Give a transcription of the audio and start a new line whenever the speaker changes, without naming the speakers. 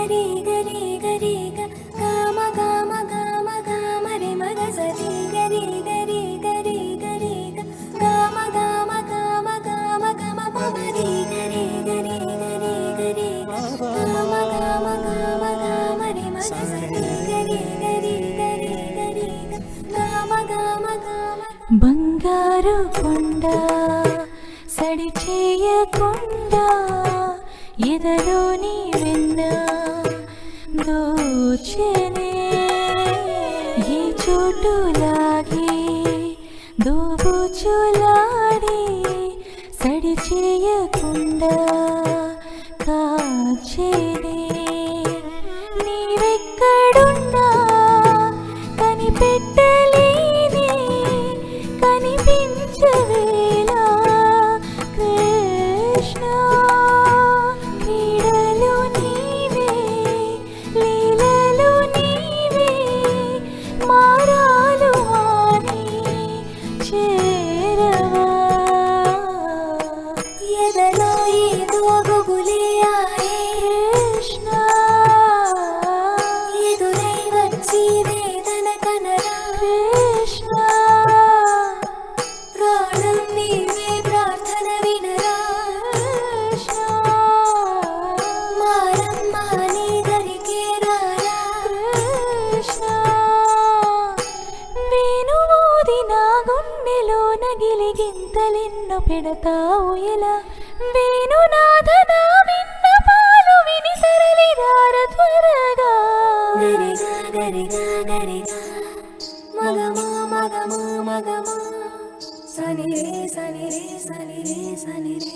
గరి గరి గరి గమ గమ గమ గమ రే మగ సరి గరి గరి గరి గరి గమ గమ గమ గమ గమ పమరి గరి గరి గరి గరి గమ గమ గమ గమ రే మగ సరి గరి గరి గరి గరి గమ గమ గమ బంగారు కొండ సడి చేయకుండా ఎదలోని వెన్న దోచెనే ఈ చోటులాగే దోబుచులాడి సడి చేయకుండా కాచెనే నీవెక్కడున్నా కనిపెట్టలేని కనిపించవేలా కృష్ణ క్రీడలు నీవే లీలలు నీవే మారాలు హాని చేరవా ఎదలో ఏదో గుబులే ఆయే కృష్ణ ఎదురై వచ్చి వేదన కనరా కృష్ణ ప్రాణం నీవే ప్రార్థన వినరా కృష్ణ మారమ్మ నీ దరికే రారా కృష్ణ వేణుమోది నా గుండెలో నగిలిగింతలెన్నో పెడతావు ఎలా వేణునాథ నా విన్నపాలు విని తరలిరార త్వరగా గరిగా గరిగా గరిగా మగమా మగమా మగమా సని రే సని రే సని రే సని రే